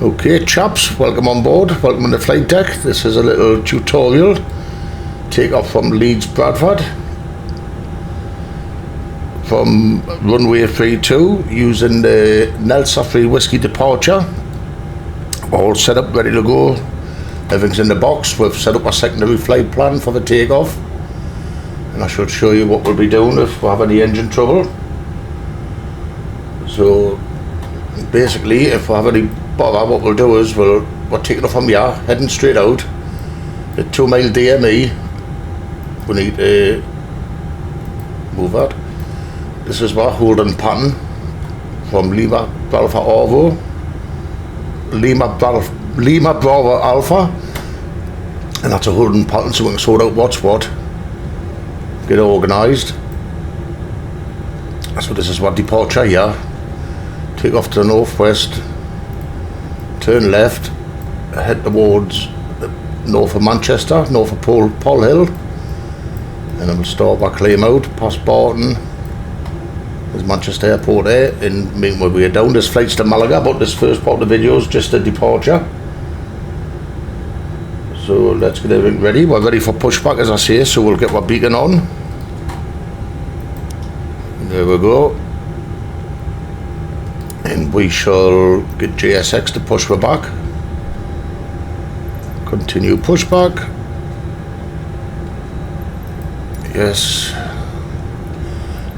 Okay chaps, welcome on board, welcome on the flight deck. This is a little tutorial take off from Leeds Bradford from runway 32 using the Nelsa 3 whiskey departure. All set up, ready to go, everything's in the box. We've set up a secondary flight plan for the takeoff, and I should show you what we'll be doing if we have any engine trouble. So basically, if we have any bother, what we'll do is we're taking off from here, heading straight out at 2 mile DME. We need to move that. This is our holding pattern from Lima Bravo Orvo, Lima Bravo Alpha, and that's a holding pattern so we can sort out what's what, get organised. So this is our departure here. Take off to the northwest, turn left, head towards north of Manchester, north of Paul Hill, and then we'll start our claim out past Barton. There's Manchester Airport there, and making our way down. There's flights to Malaga, but this first part of the video is just a departure. So let's get everything ready. We're ready for pushback, as I say, so we'll get our beacon on. There we go. And we shall get JSX to push her back. Continue pushback. Yes.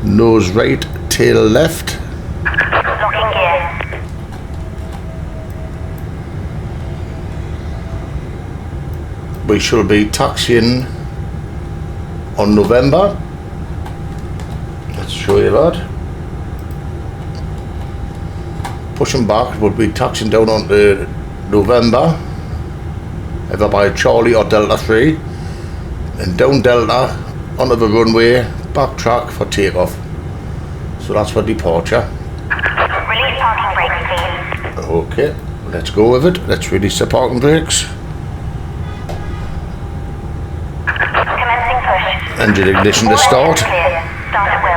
Nose right, tail left. Locking gear. We shall be taxiing on November. Let's show you that. Pushing back, we'll be taxiing down onto November, either by Charlie or Delta 3, and down Delta onto the runway, backtrack for takeoff. So that's for departure. Release parking brakes, please. Okay, let's go with it. Let's release the parking brakes. Commencing push. Engine ignition to start. Start at will.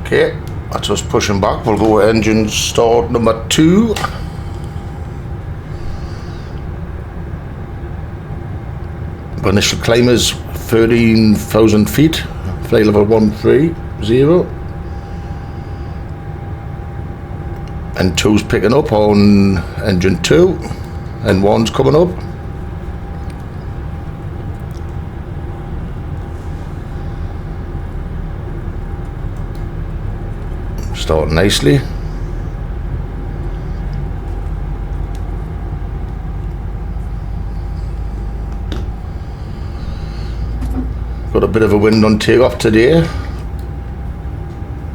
Okay, that's us pushing back. We'll go with engine start number 2. The initial climb is 13,000 feet, flight level 130. And 2's picking up on engine 2, and 1's coming up. Starting nicely. Got a bit of a wind on takeoff today.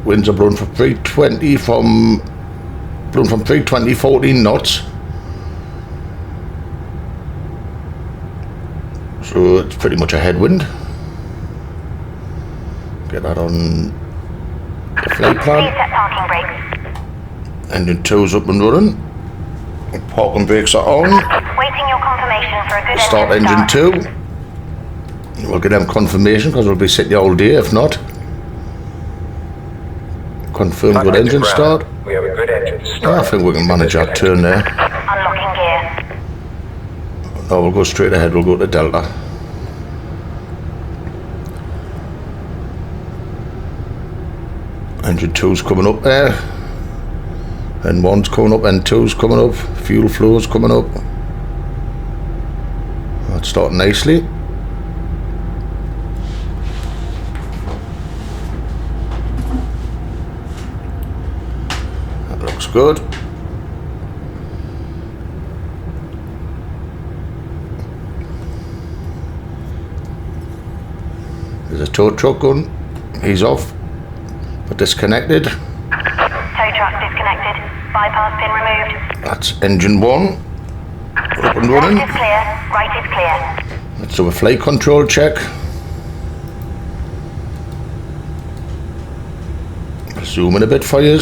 Winds are blowing from 320 14 knots. So it's pretty much a headwind. Get that on the flight plan. Reset parking brakes. Engine 2's up and running. Parking brakes are on. Waiting your confirmation for a good Start engine 2. We'll get them confirmation because we'll be sitting here all day if not. Confirm good engine start. We have a good engine start. I think we can manage that turn there. Unlocking gear. No, we'll go straight ahead. We'll go to Delta. Engine 2's coming up there. And 1's coming up, and 2's coming up. Fuel flow's coming up. That's starting nicely. That looks good. There's a tow truck going. He's off. But disconnected. Tow truck disconnected. Bypass pin removed. That's engine 1. Up and running. Left is clear. Right is clear. Let's do a flight control check. Zoom in a bit for you.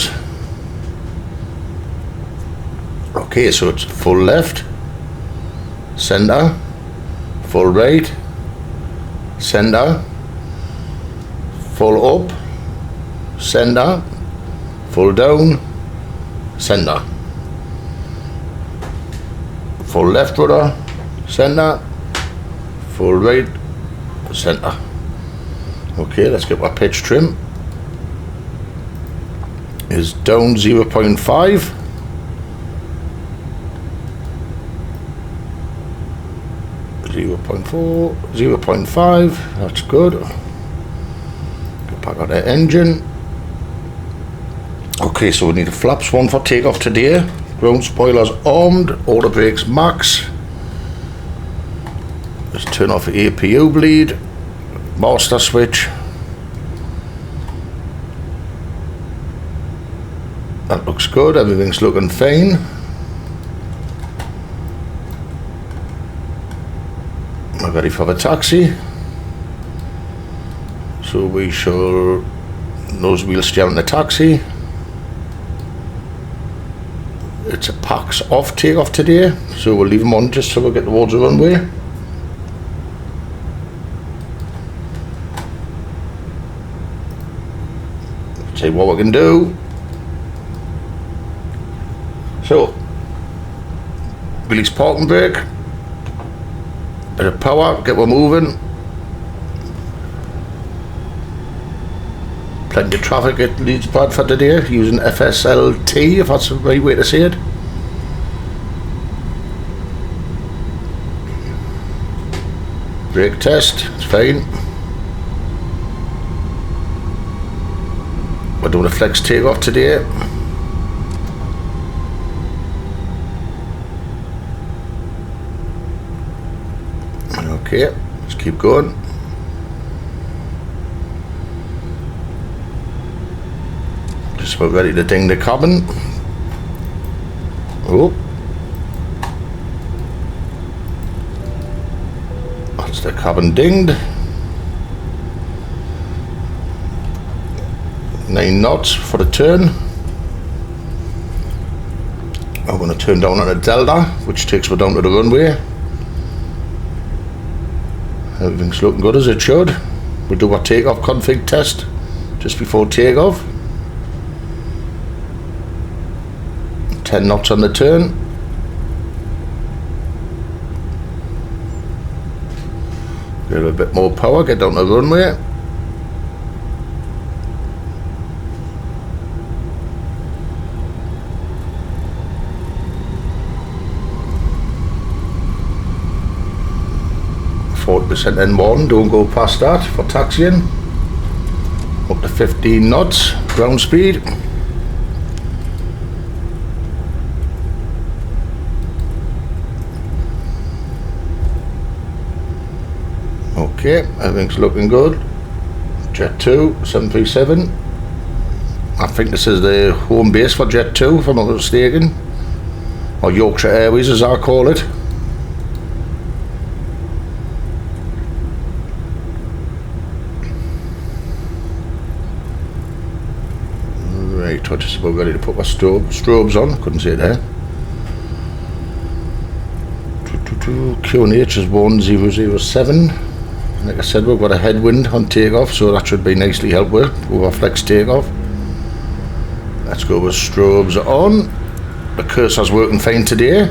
Okay, so it's full left, centre, full right, centre, full up, center, full down, center, full left rudder, center, full right, center. Okay, let's get our pitch trim. Is down 0.5, 0.4, 0.5, that's good. Get back on the engine. Okay, so we need the flaps one for takeoff today. Ground spoilers armed, auto brakes max. Let's turn off the APU bleed, master switch. That looks good, everything's looking fine. We're ready for the taxi. So we shall nose wheel steer in the taxi. It's a PAX off takeoff today, so we'll leave them on just so we get towards the runway. See what we can do. So, release parking brake, bit of power, get we moving. Plenty of traffic at Leeds Bradford today, using FSLT, if that's the right way to say it. Brake test, it's fine. We're doing a flex takeoff today. Okay, let's keep going. Just about ready to ding the cabin. Oh, that's the cabin dinged. 9 knots for the turn. I'm going to turn down on a delta, which takes me down to the runway. Everything's looking good as it should. We'll do our takeoff config test just before takeoff. 10 knots on the turn. Get a bit more power, get down to the runway. %, N1, don't go past that for taxiing. Up to 15 knots ground speed. Okay, everything's looking good. Jet 2, 737. I think this is the home base for Jet 2, if I'm not mistaken, or Yorkshire Airways as I call it. Right, I'm just about ready to put my strobes on, couldn't see it there. QNH is 1007. Like I said, we've got a headwind on takeoff, so that should be nicely helped with our flex takeoff. Let's go with strobes on. The cursor's working fine today.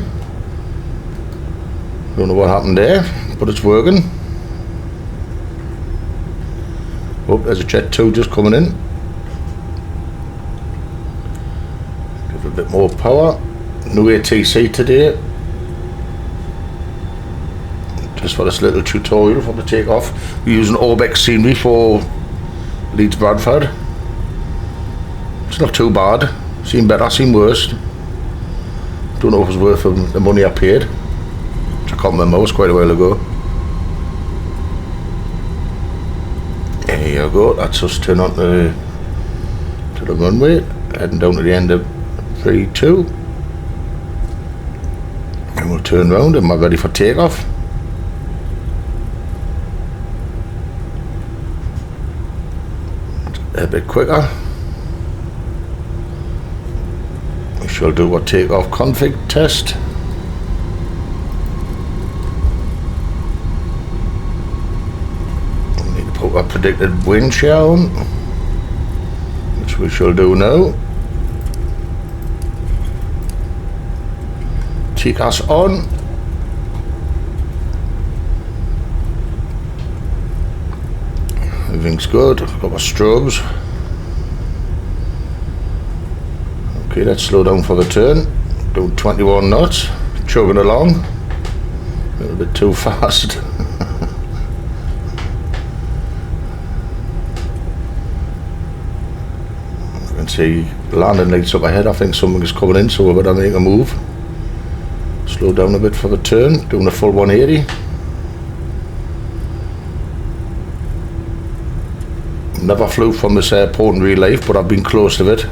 Don't know what happened there, but it's working. Oh, there's a Jet 2 just coming in. Give it a bit more power. No ATC today. Just for this little tutorial for the takeoff. We're using Orbex scenery for Leeds Bradford. It's not too bad. Seen better, seen worse. Don't know if it's worth the money I paid. Which I can't remember, it was quite a while ago. There you go, that's us turn on to the runway. Heading down to the end of 3-2. And we'll turn round and we're ready for takeoff. A bit quicker. We shall do our takeoff config test. We need to put book a predicted wind shear on, which we shall do now. TCAS on. Everything's good. Got my strobes. Okay, let's slow down for the turn. Doing 21 knots. Chugging along. A little bit too fast. I can see landing lights up ahead. I think something is coming in, so we better make a move. Slow down a bit for the turn. Doing a full 180. Never flew from this airport in real life, but I've been close to it.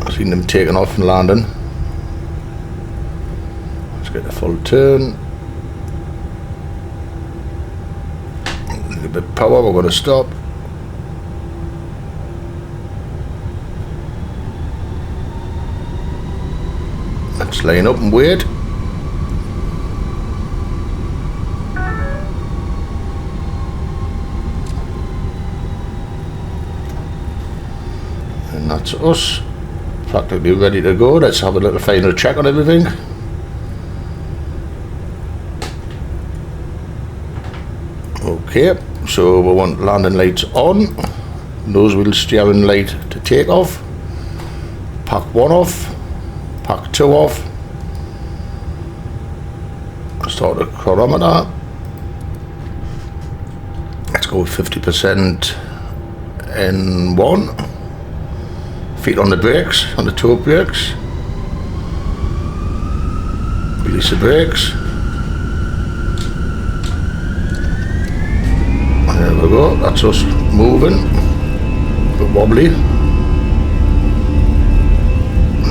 I've seen them taking off and landing. Let's get the full turn. A little bit of power, we're going to stop. Let's line up and wait. And that's us, practically ready to go. Let's have a little final check on everything. Okay, so we want landing lights on, nose wheel steering light to take off, pack 1 off, pack 2 off, start the chronometer. Let's go with 50% N1. Feet on the brakes, on the toe brakes. Release the brakes. There we go, that's us moving. A bit wobbly.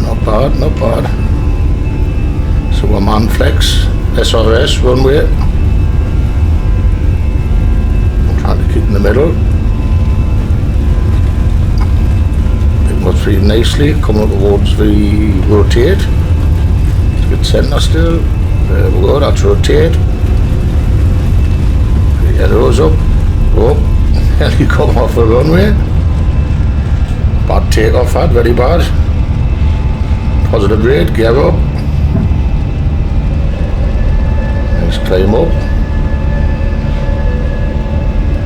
Not bad, not bad. So we're man flex, SRS runway. I'm trying to keep in the middle. What's pretty nicely coming up towards the rotate. It's a good centre still. There we go, that's rotate. Get those up. Oh, and you come off the runway. Bad takeoff, had very bad. Positive rate, gear up. Nice climb up.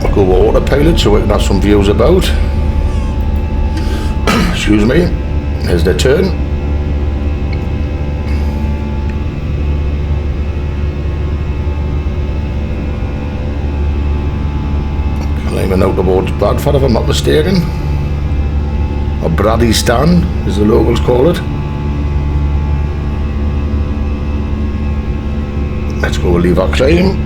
I'll go with autopilot so we can have some views about. Excuse me, there's the turn. Climbing out towards Bradford if I'm not mistaken. Or Braddystan as the locals call it. Let's go leave our climb.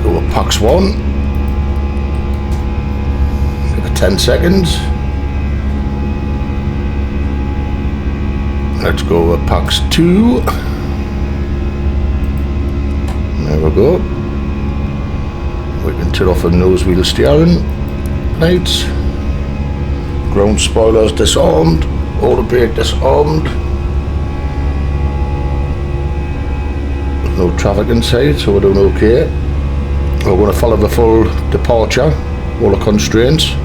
Go with Pax 1. 10 seconds. Let's go with Pax 2. There we go. We can turn off the nose wheel steering lights. Ground spoilers disarmed. Auto brake disarmed. There's no traffic inside, so we're doing okay. We're going to follow the full departure, all the constraints.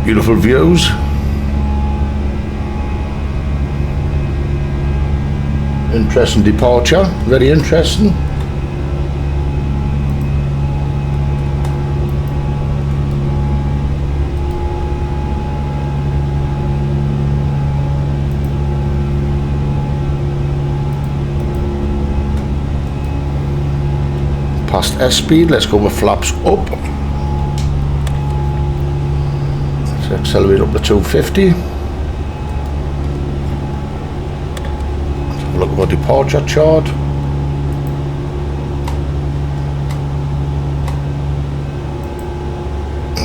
Beautiful views. Interesting departure, very interesting. Past S speed, let's go with flaps up. Accelerate up to 250. Let's have a look at our departure chart.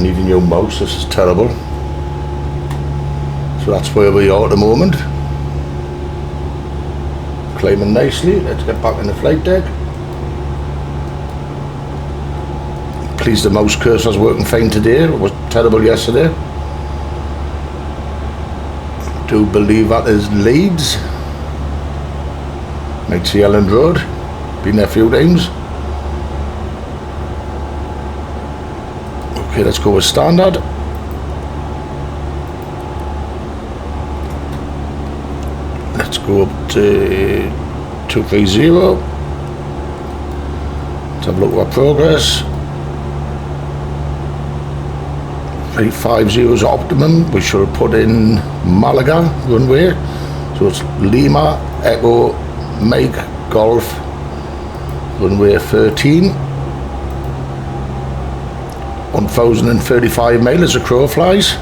Needing your mouse, this is terrible. So that's where we are at the moment. Climbing nicely. Let's get back in the flight deck. Pleased the mouse cursor's working fine today. It was terrible yesterday. do believe that is Leeds. Might see Elland Road. Been there a few times. Okay, let's go with standard. Let's go up to 230. Let's have a look at our progress. 350 is optimum. We should have put in Malaga runway. So it's Lima, Echo, Mike, Golf, runway 13. 1,035 miles as a crow flies.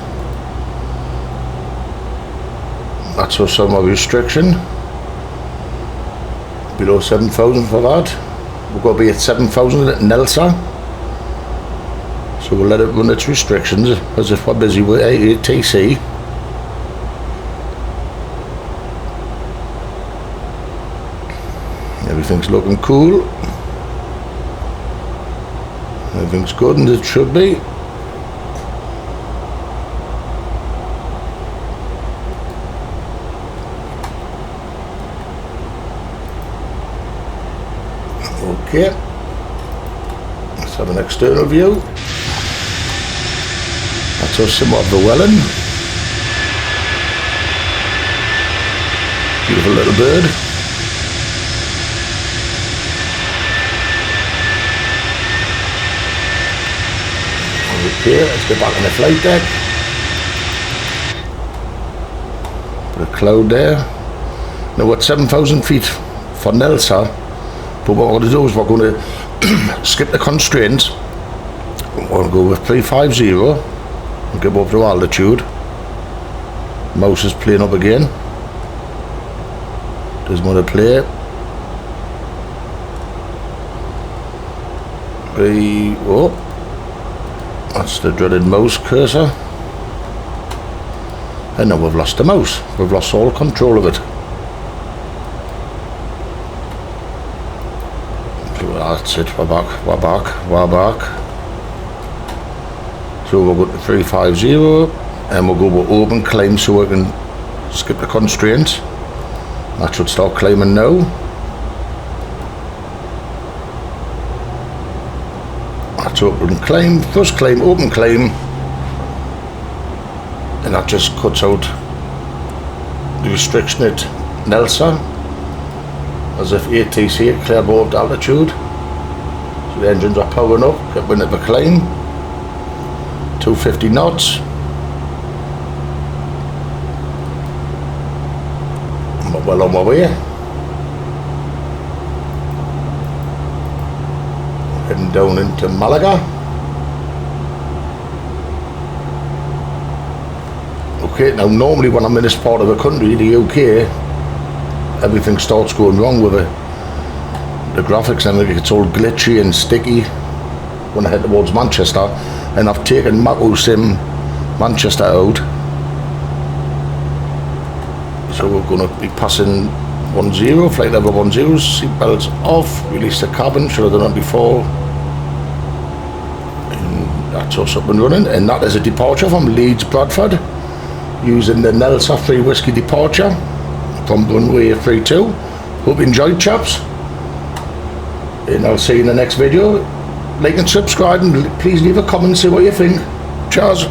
That's our summer restriction. Below 7,000 for that. We're going to be at 7,000 at Nelsa. So we'll let it run its restrictions as if we're busy with ATC. Everything's looking cool. Everything's good and it should be. Okay. Let's have an external view. That's us somewhat of the Welland. Beautiful little bird. Okay, let's get back on the flight deck. Put a cloud there. Now we're at 7,000 feet for Nelsa, but what we're going to do is we're going to skip the constraints. We're going to go with 350 and get up to altitude. Mouse is playing up again. Doesn't want to play. Oh. That's the dreaded mouse cursor. And now we've lost the mouse. We've lost all control of it. That's it, we're back, we're back, we're back. So we'll go to 350 and we'll go with open climb so we can skip the constraints. That should start climbing now. That's open climb, first climb, open climb, and that just cuts out the restriction at Nelsa, as if ATC at clear above altitude. So the engines are powering up, get wind of a climb, 250 knots. I'm well on my way. Heading down into Malaga. Okay, now normally when I'm in this part of the country, the UK, everything starts going wrong with it. The graphics and it gets all glitchy and sticky when I head towards Manchester, and I've taken Mako Sim Manchester out. So we're going to be passing 10, flight level 10, seatbelts off, release the cabin, should have done it before. And that's us up and running, and that is a departure from Leeds Bradford using the Nelsa 3 Whiskey departure from runway 32. Hope you enjoyed, chaps, and I'll see you in the next video. Like and subscribe, and please leave a comment, see what you think. Cheers.